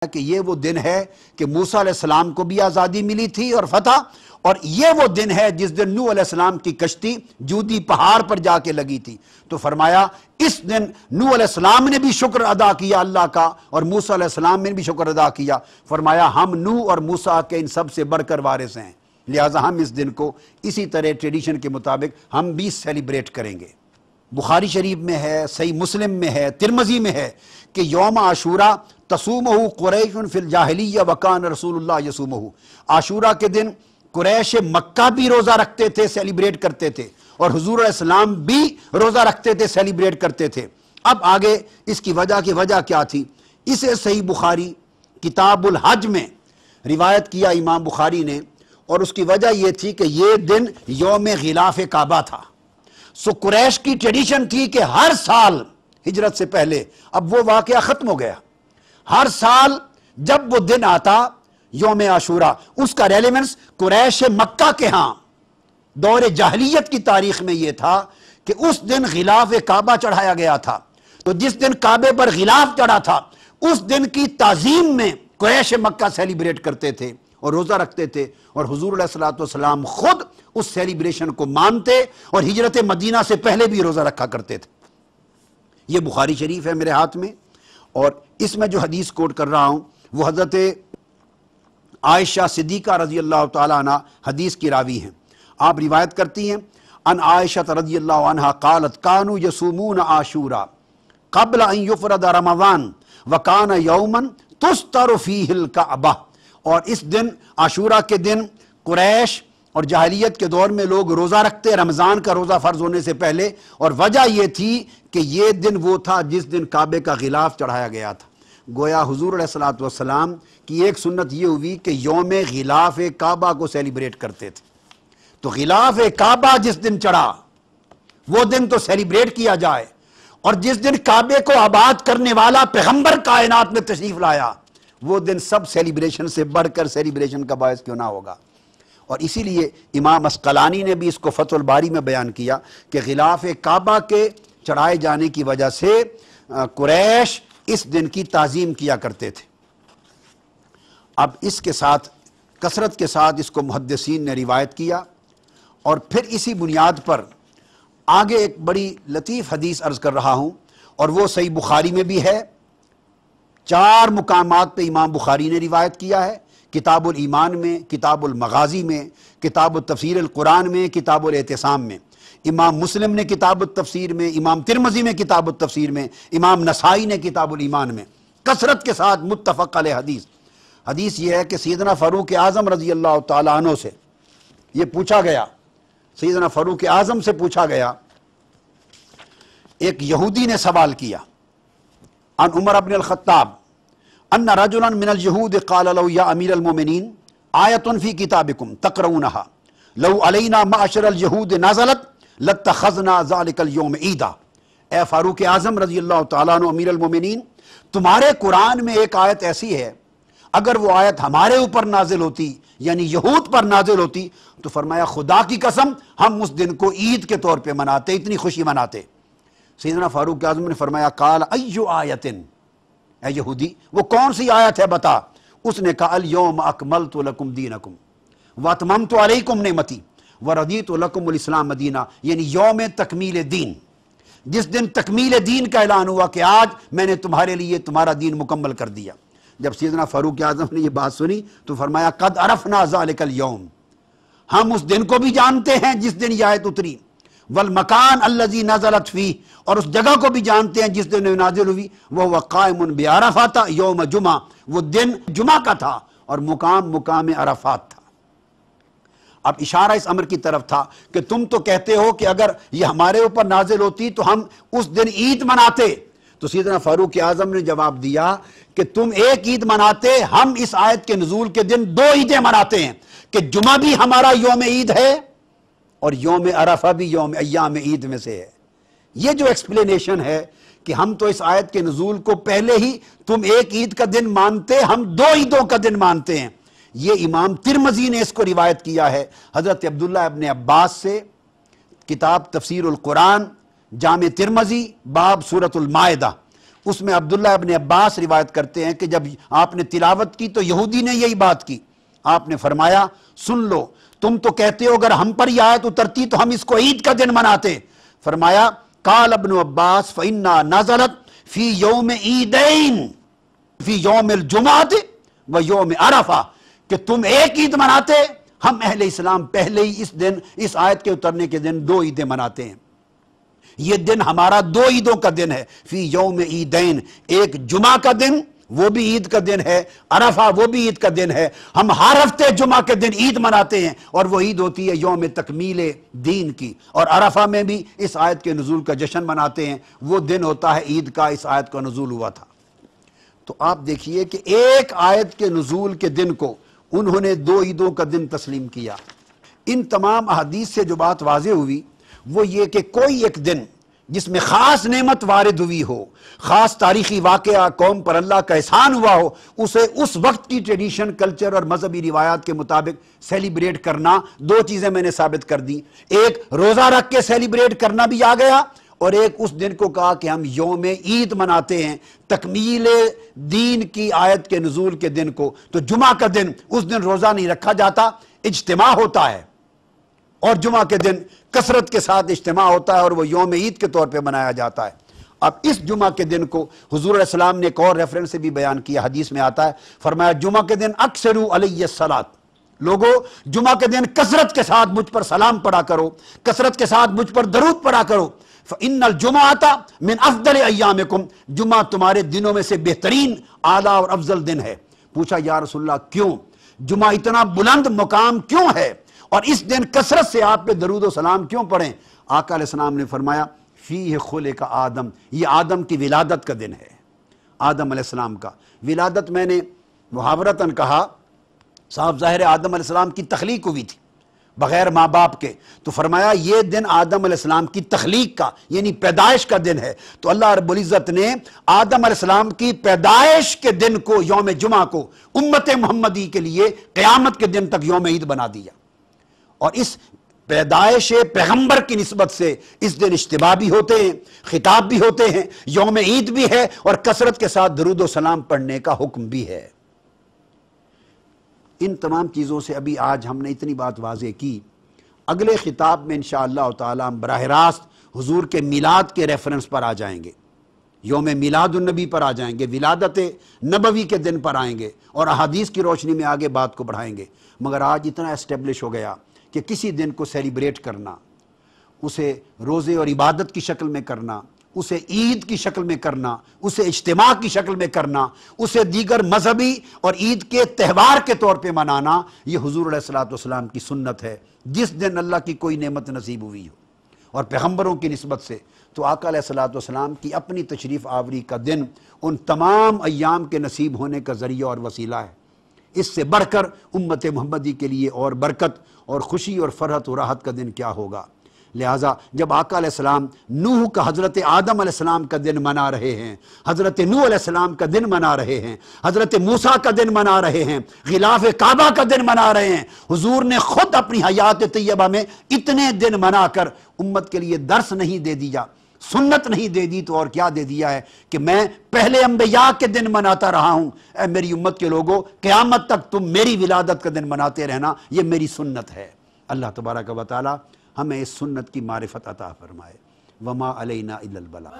کہ یہ وہ دن ہے کہ موسیٰ علیہ السلام کو بھی آزادی ملی تھی اور فتح، اور یہ وہ دن ہے جس دن نوح علیہ السلام کی کشتی جودی پہاڑ پر جا کے لگی تھی۔ تو فرمایا اس دن نوح علیہ السلام نے بھی شکر ادا کیا اللہ کا، اور موسیٰ علیہ السلام نے بھی شکر ادا کیا۔ فرمایا ہم نوح اور موسیٰ کے ان سب سے بڑھ کر وارث ہیں، لہٰذا ہم اس دن کو اسی طرح ٹریڈیشن کے مطابق ہم بھی سیلیبریٹ کریں گے۔ بخاری شریف میں ہے، صحیح مسلم میں ہے، ترمذی میں ہے کہ یوم عاشورہ تصومہ قریش فی الجاہلیہ وکان رسول اللہ یصومہ۔ عاشورہ کے دن قریش مکہ بھی روزہ رکھتے تھے، سیلیبریٹ کرتے تھے، اور حضور علیہ السلام بھی روزہ رکھتے تھے، سیلیبریٹ کرتے تھے۔ اب آگے اس کی وجہ کیا تھی؟ اسے صحیح بخاری کتاب الحج میں روایت کیا امام بخاری نے، اور اس کی وجہ یہ تھی کہ یہ دن یوم غلاف کعبہ تھا۔ سو قریش کی ٹریڈیشن تھی کہ ہر سال ہجرت سے پہلے، اب وہ واقعہ ختم ہو گیا، ہر سال جب وہ دن آتا یوم عاشورہ، اس کا ریلیونس قریش مکہ کے ہاں دور جاہلیت کی تاریخ میں یہ تھا کہ اس دن غلاف کعبہ چڑھایا گیا تھا۔ تو جس دن کعبے پر غلاف چڑھا تھا اس دن کی تعظیم میں قریش مکہ سیلیبریٹ کرتے تھے اور روزہ رکھتے تھے، اور حضور علیہ السلام خود اس سیلیبریشن کو مانتے اور ہجرت مدینہ سے پہلے بھی روزہ رکھا کرتے تھے۔ یہ بخاری شریف ہے میرے ہاتھ میں، اور اس میں جو حدیث کوٹ کر رہا ہوں وہ حضرت عائشہ صدیقہ رضی اللہ تعالیٰ عنہ حدیث کی راوی ہیں۔ آپ روایت کرتی ہیں ان عائشہ رضی اللہ عنہ قالت کانوا یصومون عاشورا قبل ان یفرض رمضان وکان یوما تستر فیہ الکعبہ۔ اور اس دن عاشورہ کے دن قریش اور جاہلیت کے دور میں لوگ روزہ رکھتے رمضان کا روزہ فرض ہونے سے پہلے، اور وجہ یہ تھی کہ یہ دن وہ تھا جس دن کعبے کا غلاف چڑھایا گیا تھا۔ گویا حضور علیہ السلام کی ایک سنت یہ ہوئی کہ یوم غلاف کعبہ کو سیلیبریٹ کرتے تھے۔ تو غلاف کعبہ جس دن چڑھا وہ دن تو سیلیبریٹ کیا جائے، اور جس دن کعبے کو آباد کرنے والا پیغمبر کائنات میں تشریف لایا وہ دن سب سیلیبریشن سے بڑھ کر سیلیبریشن کا باعث کیوں نہ ہوگا۔ اور اسی لیے امام عسقلانی نے بھی اس کو فتح الباری میں بیان کیا کہ غلاف کعبہ کے چڑھائے جانے کی وجہ سے قریش اس دن کی تعظیم کیا کرتے تھے۔ اب اس کے ساتھ کثرت کے ساتھ اس کو محدثین نے روایت کیا، اور پھر اسی بنیاد پر آگے ایک بڑی لطیف حدیث عرض کر رہا ہوں، اور وہ صحیح بخاری میں بھی ہے۔ 4 مقامات پہ امام بخاری نے روایت کیا ہے، کتاب الایمان میں، کتاب المغازی میں، کتاب التفسیر القرآن میں، کتاب الاعتصام میں۔ امام مسلم نے کتاب التفسیر میں، امام ترمذی میں کتاب التفسیر میں، امام نسائی نے کتاب الایمان میں، کثرت کے ساتھ متفق علیہ حدیث یہ ہے کہ سیدنا فاروق اعظم رضی اللہ تعالیٰ عنہ سے یہ پوچھا گیا، سیدنا فاروق اعظم سے پوچھا گیا، ایک یہودی نے سوال کیا عن عمر بن الخطاب ان رجلا من اليهود قال له یا امیر المومنین آیت فی کتابکم تقرؤونها لو علینا معشر اليهود نزلت لاتخذنا ذلك اليوم عیدا۔ اے فاروق اعظم رضی اللہ تعالیٰ عنہ امیر المومنین، تمہارے قرآن میں ایک آیت ایسی ہے، اگر وہ آیت ہمارے اوپر نازل ہوتی یعنی یہود پر نازل ہوتی تو فرمایا خدا کی قسم ہم اس دن کو عید کے طور پہ مناتے، اتنی خوشی مناتے۔ سیدنا فاروق اعظم نے فرمایا قال ایو آیت، اے یہودی وہ کون سی آیت ہے بتا۔ اس نے کہا الیوم اکملت لکم دینکم واتممت علیکم نعمتی ورضیت لکم الاسلام دینہ، یعنی یوم تکمیل دین، جس دن تکمیل دین کا اعلان ہوا کہ آج میں نے تمہارے لیے تمہارا دین مکمل کر دیا۔ جب سیدنا فاروق اعظم نے یہ بات سنی تو فرمایا قد عرفنا ذلک اليوم، ہم اس دن کو بھی جانتے ہیں جس دن یہ آیت اتری، والمکان الذی نزلت فیہ، اور اس جگہ کو بھی جانتے ہیں جس دن نازل ہوئی، وہ قائم بعرفات یوم جمعہ، وہ دن جمعہ کا تھا اور مقام عرفات تھا۔ اب اشارہ اس امر کی طرف تھا کہ تم تو کہتے ہو کہ اگر یہ ہمارے اوپر نازل ہوتی تو ہم اس دن عید مناتے۔ تو سیدنا فاروق اعظم نے جواب دیا کہ تم ایک عید مناتے، ہم اس آیت کے نزول کے دن 2 عیدیں مناتے ہیں، کہ جمعہ بھی ہمارا یوم عید ہے اور یوم عرفہ بھی یوم ایام عید میں سے ہے۔ یہ جو ایکسپلینیشن ہے کہ ہم تو اس آیت کے نزول کو پہلے ہی تم ایک عید کا دن مانتے، ہم 2 عیدوں کا دن مانتے ہیں، یہ امام ترمذی نے اس کو روایت کیا ہے حضرت عبداللہ ابن عباس سے، کتاب تفسیر القرآن، جامع ترمذی، باب سورۃ المائدہ، اس میں عبداللہ ابن عباس روایت کرتے ہیں کہ جب آپ نے تلاوت کی تو یہودی نے یہی بات کی. آپ نے فرمایا سن لو, تم تو کہتے ہو اگر ہم پر یہ آیت اترتی تو ہم اس کو عید کا دن مناتے. فرمایا قال ابن عباس فإنها نزلت فی یوم عیدین فی یوم الجمعہ و یوم عرفہ, کہ تم ایک عید مناتے, ہم اہل اسلام پہلے ہی اس دن, اس آیت کے اترنے کے دن 2 عیدیں مناتے ہیں. یہ دن ہمارا 2 عیدوں کا دن ہے. فی یوم عیدین, ایک جمعہ کا دن وہ بھی عید کا دن ہے, عرفہ وہ بھی عید کا دن ہے. ہم ہر ہفتے جمعہ کے دن عید مناتے ہیں, اور وہ عید ہوتی ہے یوم تکمیل دین کی. اور عرفہ میں بھی اس آیت کے نزول کا جشن مناتے ہیں, وہ دن ہوتا ہے عید کا, اس آیت کا نزول ہوا تھا. تو آپ دیکھیے کہ ایک آیت کے نزول کے دن کو انہوں نے 2 عیدوں کا دن تسلیم کیا. ان تمام احادیث سے جو بات واضح ہوئی وہ یہ کہ کوئی ایک دن جس میں خاص نعمت وارد ہوئی ہو, خاص تاریخی واقعہ, قوم پر اللہ کا احسان ہوا ہو, اسے اس وقت کی ٹریڈیشن, کلچر اور مذہبی روایات کے مطابق سیلیبریٹ کرنا. 2 چیزیں میں نے ثابت کر دی, ایک روزہ رکھ کے سیلیبریٹ کرنا بھی آ گیا, اور ایک اس دن کو کہا کہ ہم یوم عید مناتے ہیں تکمیل دین کی آیت کے نزول کے دن کو. تو جمعہ کا دن, اس دن روزہ نہیں رکھا جاتا, اجتماع ہوتا ہے, اور جمعہ کے دن کثرت کے ساتھ اجتماع ہوتا ہے, اور وہ یوم عید کے طور پہ منایا جاتا ہے. اب اس جمعہ کے دن کو حضور علیہ السلام نے ایک اور ریفرنس سے بھی بیان کیا, حدیث میں آتا ہے, فرمایا جمعہ کے دن اکثروا علی الصلاۃ, لوگو جمعہ کے دن کثرت کے ساتھ مجھ پر سلام پڑھا کرو, کثرت کے ساتھ مجھ پر درود پڑھا کرو. فَإِنَّ الْجُمَعَةَ مِنْ أَفْضَلِ أَيَّامِكُمْ, جمعہ تمہارے دنوں میں سے بہترین, اعلیٰ اور افضل دن ہے. پوچھا یا رسول اللہ کیوں, جمعہ اتنا بلند مقام کیوں ہے, اور اس دن کثرت سے آپ پہ درود و سلام کیوں پڑھیں؟ آقا علیہ السلام نے فرمایا فیہ خلق آدم, یہ آدم کی ولادت کا دن ہے. آدم علیہ السلام کا ولادت, میں نے محاورتاً کہا صاحب ظاہر آدم علیہ السلام کی تخلیق ہوئی تھی بغیر ماں باپ کے, تو فرمایا یہ دن آدم علیہ السلام کی تخلیق کا یعنی پیدائش کا دن ہے. تو اللہ رب العزت نے آدم علیہ السلام کی پیدائش کے دن کو, یوم جمعہ کو, امت محمدی کے لیے قیامت کے دن تک یوم عید بنا دیا. اور اس پیدائش پیغمبر کی نسبت سے اس دن اجتماع بھی ہوتے ہیں, خطاب بھی ہوتے ہیں, یوم عید بھی ہے, اور کثرت کے ساتھ درود و سلام پڑھنے کا حکم بھی ہے. ان تمام چیزوں سے ابھی آج ہم نے اتنی بات واضح کی. اگلے خطاب میں انشاءاللہ تعالی ہم براہ راست حضور کے میلاد کے ریفرنس پر آ جائیں گے, یوم میلاد النبی پر آ جائیں گے, ولادت نبوی کے دن پر آئیں گے, اور احادیث کی روشنی میں آگے بات کو بڑھائیں گے. مگر آج اتنا اسٹیبلش ہو گیا کہ کسی دن کو سیلیبریٹ کرنا, اسے روزے اور عبادت کی شکل میں کرنا, اسے عید کی شکل میں کرنا, اسے اجتماع کی شکل میں کرنا, اسے دیگر مذہبی اور عید کے تہوار کے طور پہ منانا, یہ حضور علیہ السلام کی سنت ہے. جس دن اللہ کی کوئی نعمت نصیب ہوئی ہو, اور پیغمبروں کی نسبت سے تو آقا علیہ السلام کی اپنی تشریف آوری کا دن ان تمام ایام کے نصیب ہونے کا ذریعہ اور وسیلہ ہے. اس سے بڑھ کر امت محمدی کے لیے اور برکت اور خوشی اور فرحت و راحت کا دن کیا ہوگا. لہٰذا جب آقا علیہ السلام نوح کا حضرت آدم علیہ السلام کا دن منا رہے ہیں, حضرت نوح علیہ السلام کا دن منا رہے ہیں, حضرت موسیٰ کا دن منا رہے ہیں, غلاف کعبہ کا دن منا رہے ہیں, حضور نے خود اپنی حیات طیبہ میں اتنے دن منا کر امت کے لیے درس نہیں دے دیا, سنت نہیں دے دی, تو اور کیا دے دیا ہے کہ میں پہلے انبیاء کے دن مناتا رہا ہوں. اے میری امت کے لوگوں, قیامت تک تم میری ولادت کا دن مناتے رہنا, یہ میری سنت ہے. اللہ تبارک و تعالی ہمیں اس سنت کی معرفت عطا فرمائے. وما علینا الا البلاغ.